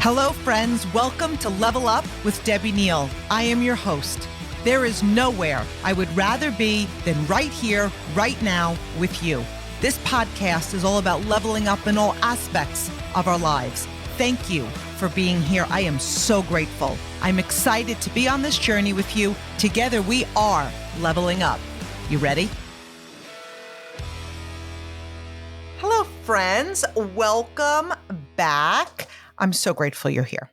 Hello, friends. Welcome to Level Up with Debbie Neal. I am your host. There is nowhere I would rather be than right here, right now with you. This podcast is all about leveling up in all aspects of our lives. Thank you for being here. I am so grateful. I'm excited to be on this journey with you. Together, we are leveling up. You ready? Hello, friends. Welcome back. I'm so grateful you're here.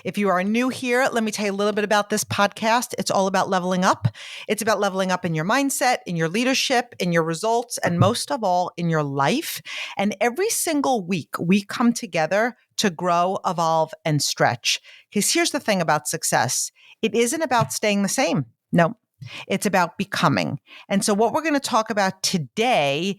If you are new here, let me tell you a little bit about this podcast. It's all about leveling up. It's about leveling up in your mindset, in your leadership, in your results, and most of all, in your life. And every single week, we come together to grow, evolve, and stretch. Because here's the thing about success. It isn't about staying the same. No, it's about becoming. And so what we're going to talk about today,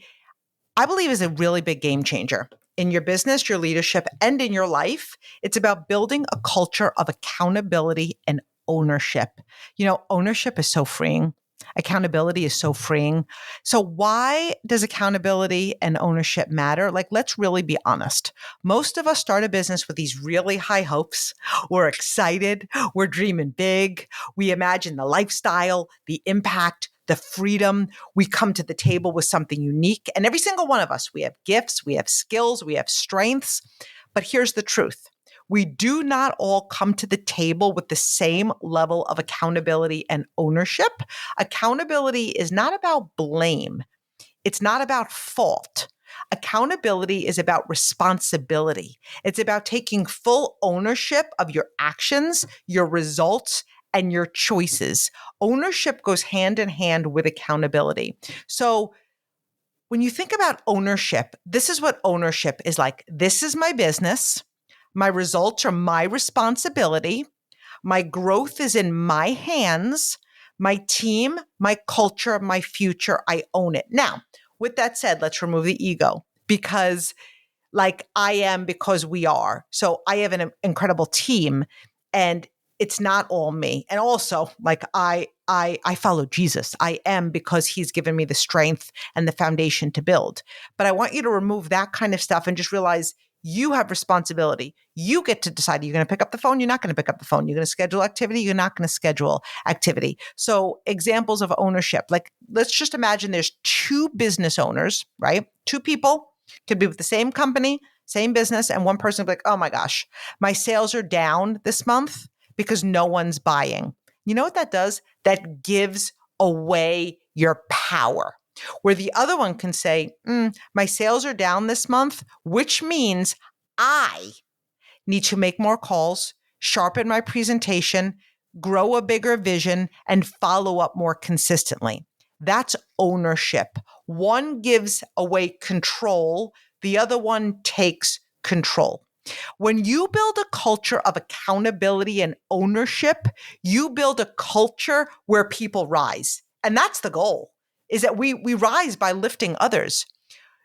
I believe, is a really big game changer. In your business, your leadership, and in your life, it's about building a culture of accountability and ownership. You know, ownership is so freeing. Accountability is so freeing. So why does accountability and ownership matter? Like, let's really be honest. Most of us start a business with these really high hopes. We're excited. We're dreaming big. We imagine the lifestyle, the impact, the freedom. We come to the table with something unique. And every single one of us, we have gifts, we have skills, we have strengths. But here's the truth. We do not all come to the table with the same level of accountability and ownership. Accountability is not about blame. It's not about fault. Accountability is about responsibility. It's about taking full ownership of your actions, your results, and your choices. Ownership goes hand in hand with accountability. So when you think about ownership, this is what ownership is like. This is my business. My results are my responsibility. My growth is in my hands. My team, my culture, my future, I own it. Now, with that said, let's remove the ego because I am because we are. So I have an incredible team and it's not all me. And also, I follow Jesus. I am because he's given me the strength and the foundation to build. But I want you to remove that kind of stuff and just realize you have responsibility. You get to decide, you're going to pick up the phone, you're not going to pick up the phone. You're going to schedule activity, you're not going to schedule activity. So examples of ownership, let's just imagine there's two business owners, right? Two people, could be with the same company, same business, and one person will be like, oh my gosh, my sales are down this month because no one's buying. You know what that does? That gives away your power. Where the other one can say, my sales are down this month, which means I need to make more calls, sharpen my presentation, grow a bigger vision, and follow up more consistently. That's ownership. One gives away control. The other one takes control. When you build a culture of accountability and ownership, you build a culture where people rise. And that's the goal, is that we rise by lifting others.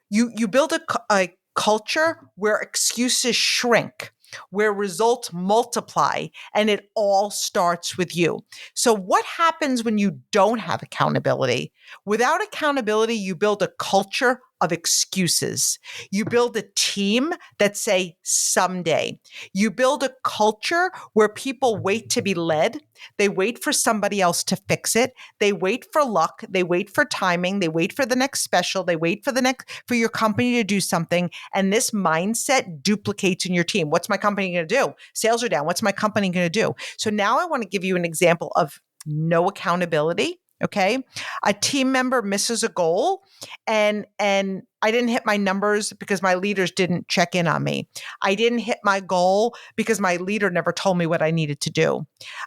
You build a culture where excuses shrink, where results multiply, and it all starts with you. So what happens when you don't have accountability? Without accountability, you build a culture of excuses. You build a team that say someday. You build a culture where people wait to be led. They wait for somebody else to fix it. They wait for luck. They wait for timing. They wait for the next special. They wait for your company to do something. And this mindset duplicates in your team. What's my company going to do? Sales are down. What's my company going to do? So now I want to give you an example of no accountability. Okay. A team member misses a goal and I didn't hit my numbers because my leaders didn't check in on me. I didn't hit my goal because my leader never told me what I needed to do.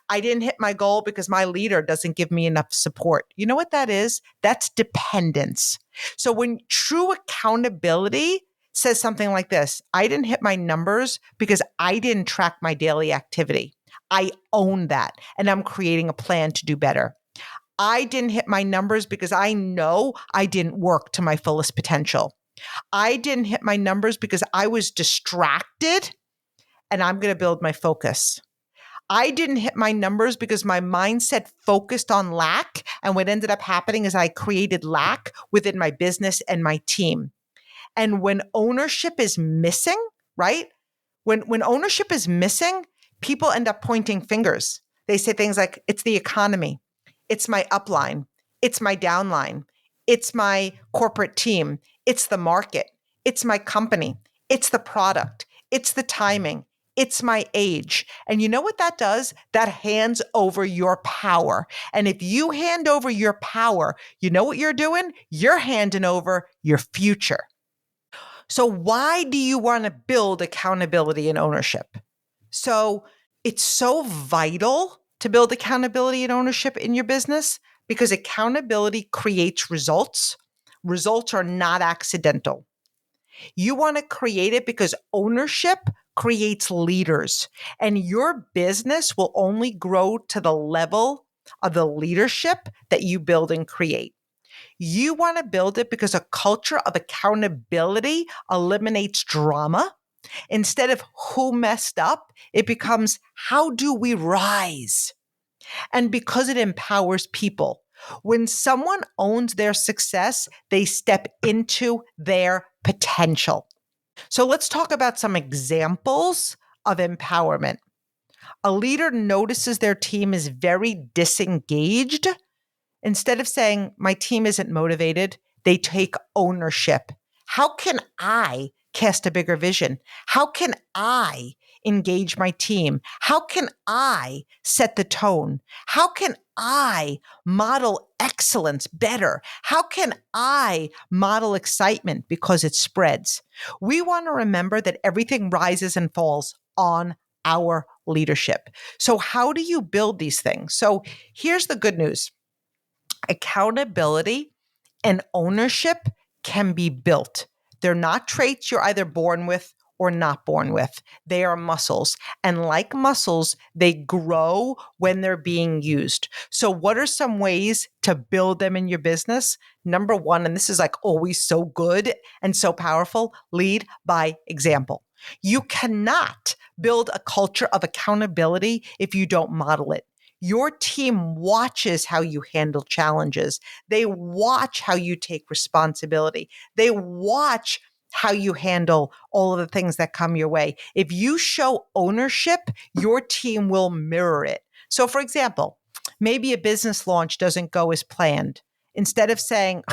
I didn't hit my goal because my leader doesn't give me enough support. You know what that is? That's dependence. So when true accountability says something like this, I didn't hit my numbers because I didn't track my daily activity. I own that and I'm creating a plan to do better. I didn't hit my numbers because I know I didn't work to my fullest potential. I didn't hit my numbers because I was distracted and I'm going to build my focus. I didn't hit my numbers because my mindset focused on lack. And what ended up happening is I created lack within my business and my team. And when ownership is missing, right? When ownership is missing, people end up pointing fingers. They say things like, it's the economy, it's my upline, it's my downline, it's my corporate team, it's the market, it's my company, it's the product, it's the timing, it's my age. And you know what that does? That hands over your power. And if you hand over your power, you know what you're doing? You're handing over your future. So, why do you want to build accountability and ownership? So, it's so vital to build accountability and ownership in your business because accountability creates results. Results are not accidental. You want to create it because ownership creates leaders, and your business will only grow to the level of the leadership that you build and create. You want to build it because a culture of accountability eliminates drama. Instead of who messed up, it becomes how do we rise? And because it empowers people. When someone owns their success, they step into their potential. So let's talk about some examples of empowerment. A leader notices their team is very disengaged. Instead of saying, my team isn't motivated, they take ownership. How can I cast a bigger vision? How can I engage my team? How can I set the tone? How can I model excellence better? How can I model excitement because it spreads? We want to remember that everything rises and falls on our leadership. So, how do you build these things? So, here's the good news. Accountability and ownership can be built. They're not traits you're either born with or not born with. They are muscles. And like muscles, they grow when they're being used. So, what are some ways to build them in your business? Number one, and this is like always so good and so powerful, lead by example. You cannot build a culture of accountability if you don't model it. Your team watches how you handle challenges. They watch how you take responsibility. They watch how you handle all of the things that come your way. If you show ownership, your team will mirror it. So, for example, maybe a business launch doesn't go as planned. Instead of saying,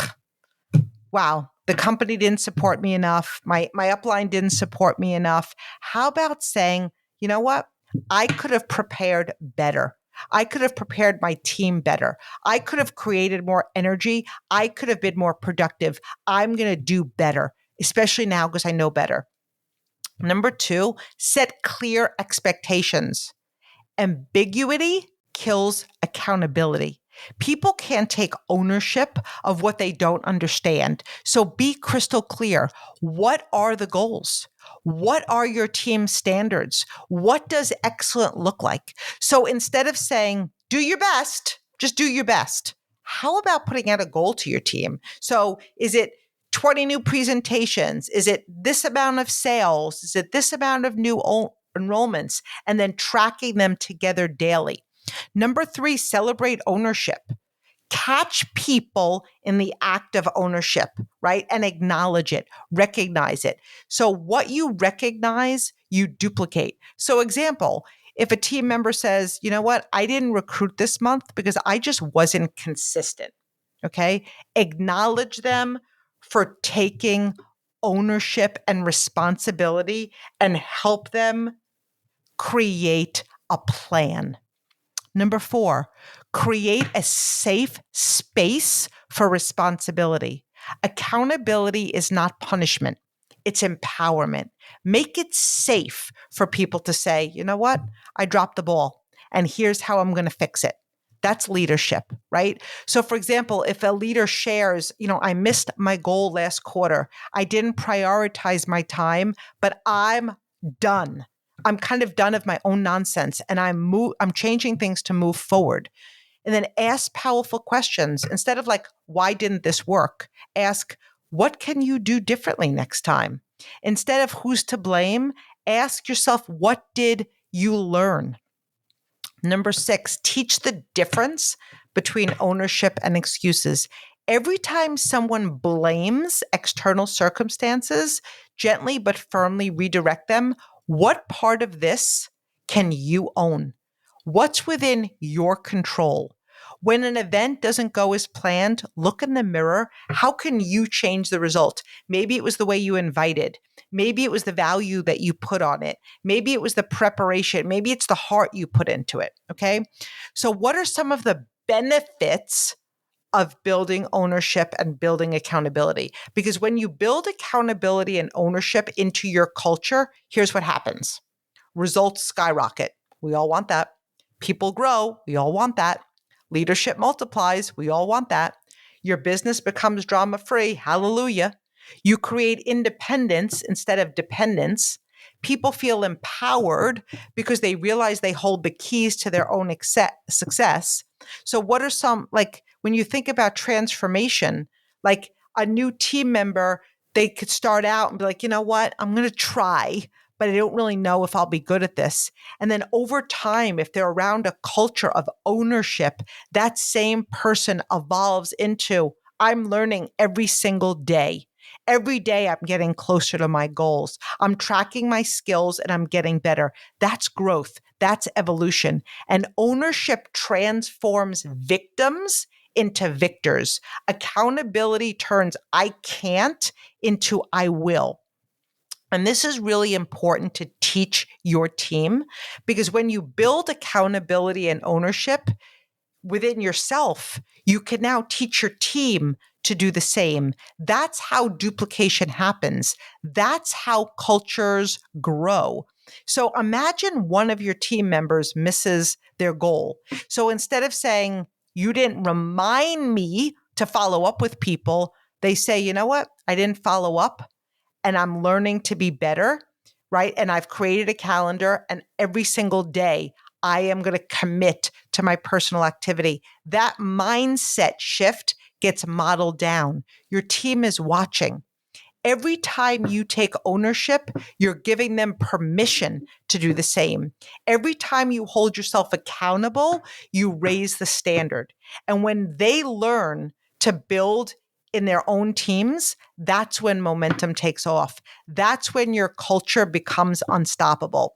wow, the company didn't support me enough, my upline didn't support me enough, how about saying, you know what? I could have prepared better. I could have prepared my team better. I could have created more energy. I could have been more productive. I'm going to do better, especially now because I know better. Number two, set clear expectations. Ambiguity kills accountability. People can't take ownership of what they don't understand. So be crystal clear. What are the goals? What are your team standards? What does excellent look like? So instead of saying, do your best, just do your best. How about putting out a goal to your team? So is it 20 new presentations? Is it this amount of sales? Is it this amount of new enrollments? And then tracking them together daily. Number three, celebrate ownership. Catch people in the act of ownership, right? And acknowledge it, recognize it. So what you recognize, you duplicate. So example, if a team member says, you know what, I didn't recruit this month because I just wasn't consistent. Okay. Acknowledge them for taking ownership and responsibility and help them create a plan. Number four, create a safe space for responsibility. Accountability is not punishment. It's empowerment. Make it safe for people to say, you know what? I dropped the ball and here's how I'm going to fix it. That's leadership, right? So for example, if a leader shares, I missed my goal last quarter. I didn't prioritize my time, but I'm done. I'm kind of done of my own nonsense and I'm changing things to move forward. And then ask powerful questions instead of like, why didn't this work? Ask, what can you do differently next time? Instead of who's to blame, ask yourself, what did you learn? Number six, teach the difference between ownership and excuses. Every time someone blames external circumstances, gently but firmly redirect them. What part of this can you own? What's within your control? When an event doesn't go as planned, look in the mirror. How can you change the result? Maybe it was the way you invited. Maybe it was the value that you put on it. Maybe it was the preparation. Maybe it's the heart you put into it. Okay. So, what are some of the benefits of building ownership and building accountability? Because when you build accountability and ownership into your culture, here's what happens: results skyrocket. We all want that. People grow. We all want that. Leadership multiplies. We all want that. Your business becomes drama free. Hallelujah. You create independence instead of dependence. People feel empowered because they realize they hold the keys to their own success. So, what are some, like, when you think about transformation, like a new team member, they could start out and be like, you know what, I'm going to try, but I don't really know if I'll be good at this. And then over time, if they're around a culture of ownership, that same person evolves into, I'm learning every single day. Every day I'm getting closer to my goals. I'm tracking my skills and I'm getting better. That's growth. That's evolution. And ownership transforms victims into victors. Accountability turns I can't into I will. And this is really important to teach your team, because when you build accountability and ownership within yourself, you can now teach your team to do the same. That's how duplication happens. That's how cultures grow. So imagine one of your team members misses their goal. So instead of saying, you didn't remind me to follow up with people, they say, you know what? I didn't follow up and I'm learning to be better, right? And I've created a calendar, and every single day I am going to commit to my personal activity. That mindset shift gets modeled down. Your team is watching. Every time you take ownership, you're giving them permission to do the same. Every time you hold yourself accountable, you raise the standard. And when they learn to build in their own teams, that's when momentum takes off. That's when your culture becomes unstoppable.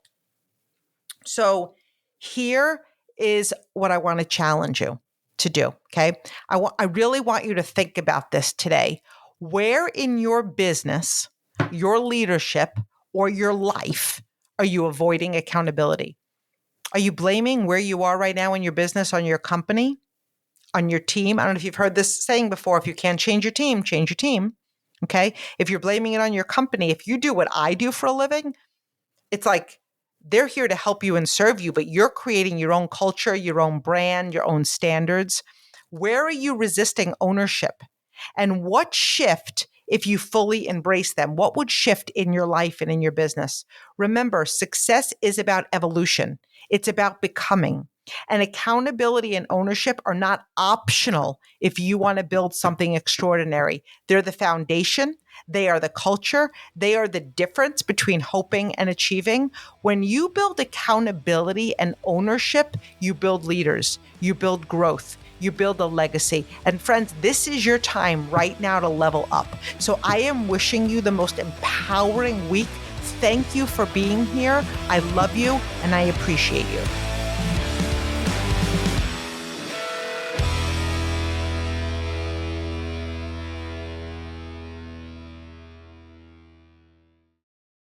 So here is what I want to challenge you to do, okay? I really want you to think about this today. Where in your business, your leadership, or your life are you avoiding accountability? Are you blaming where you are right now in your business on your company, on your team? I don't know if you've heard this saying before: if you can't change your team, change your team. Okay. If you're blaming it on your company, if you do what I do for a living, it's like they're here to help you and serve you, but you're creating your own culture, your own brand, your own standards. Where are you resisting ownership? And what shift, if you fully embrace them, what would shift in your life and in your business? Remember, success is about evolution. It's about becoming. And accountability and ownership are not optional if you want to build something extraordinary. They're the foundation. They are the culture. They are the difference between hoping and achieving. When you build accountability and ownership, you build leaders, you build growth, you build a legacy. And friends, this is your time right now to level up. So I am wishing you the most empowering week. Thank you for being here. I love you and I appreciate you.